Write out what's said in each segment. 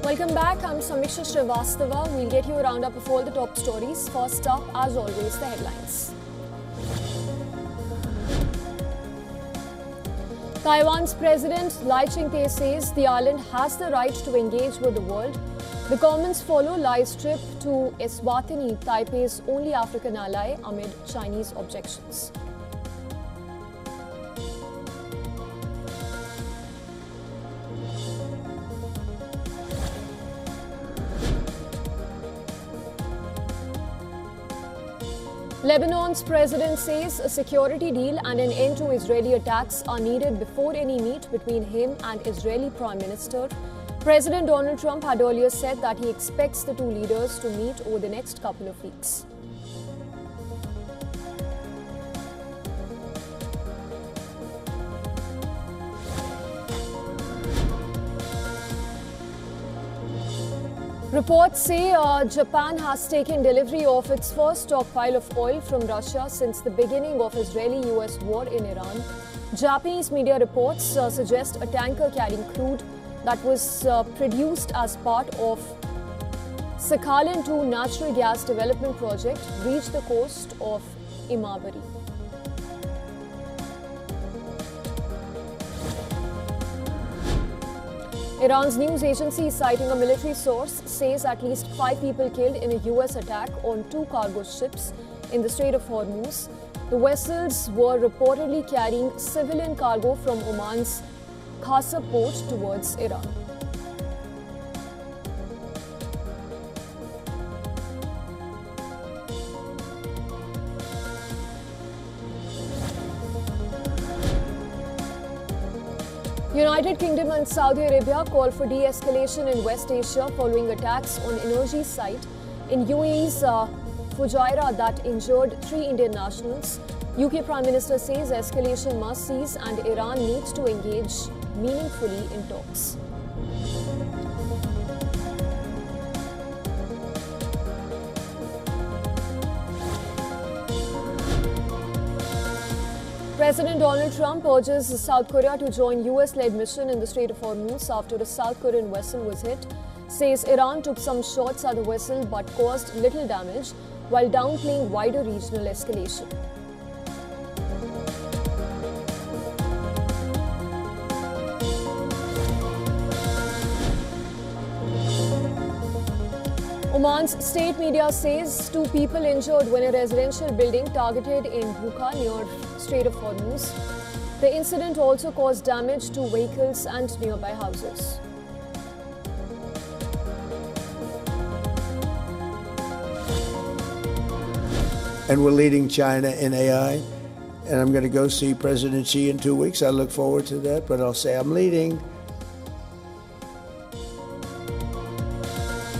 Welcome back. I'm Samiksha Srivastava. We'll get you a roundup of all the top stories. First up, as always, the headlines. Taiwan's President Lai Ching-te says the island has the right to engage with the world. The comments follow Lai's trip to Eswatini, Taipei's only African ally, amid Chinese objections. Lebanon's president says a security deal and an end to Israeli attacks are needed before any meet between him and Israeli Prime Minister. President Donald Trump had earlier said that he expects the two leaders to meet over the next couple of weeks. Reports say Japan has taken delivery of its first stockpile of oil from Russia since the beginning of Israeli-US war in Iran. Japanese media reports suggest a tanker carrying crude that was produced as part of Sakhalin 2 natural gas development project reached the coast of Imabari. Iran's news agency, citing a military source, says at least 5 people killed in a US attack on 2 cargo ships in the Strait of Hormuz. The vessels were reportedly carrying civilian cargo from Oman's Qasr port towards Iran. United Kingdom and Saudi Arabia call for de-escalation in West Asia following attacks on energy site in UAE's Fujairah that injured 3 Indian nationals. UK Prime Minister says escalation must cease and Iran needs to engage meaningfully in talks. President Donald Trump urges South Korea to join US-led mission in the Strait of Hormuz after a South Korean vessel was hit. Says Iran took some shots at the vessel but caused little damage while downplaying wider regional escalation. Oman's state media says 2 people injured when a residential building targeted in Bukha near Strait of Hormuz. The incident also caused damage to vehicles and nearby houses. And we're leading China in AI. And I'm going to go see President Xi in 2 weeks. I look forward to that, but I'll say I'm leading.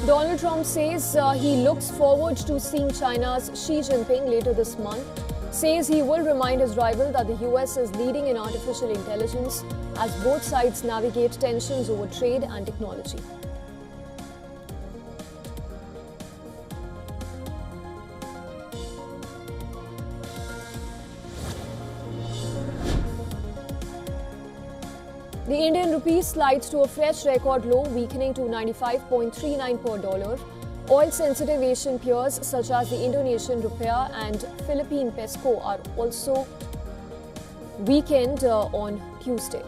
Donald Trump says he looks forward to seeing China's Xi Jinping later this month. Says he will remind his rival that the US is leading in artificial intelligence as both sides navigate tensions over trade and technology. The Indian rupee slides to a fresh record low, weakening to 95.39 per dollar. Oil-sensitive Asian peers such as the Indonesian rupiah and Philippine peso are also weakened on Tuesday.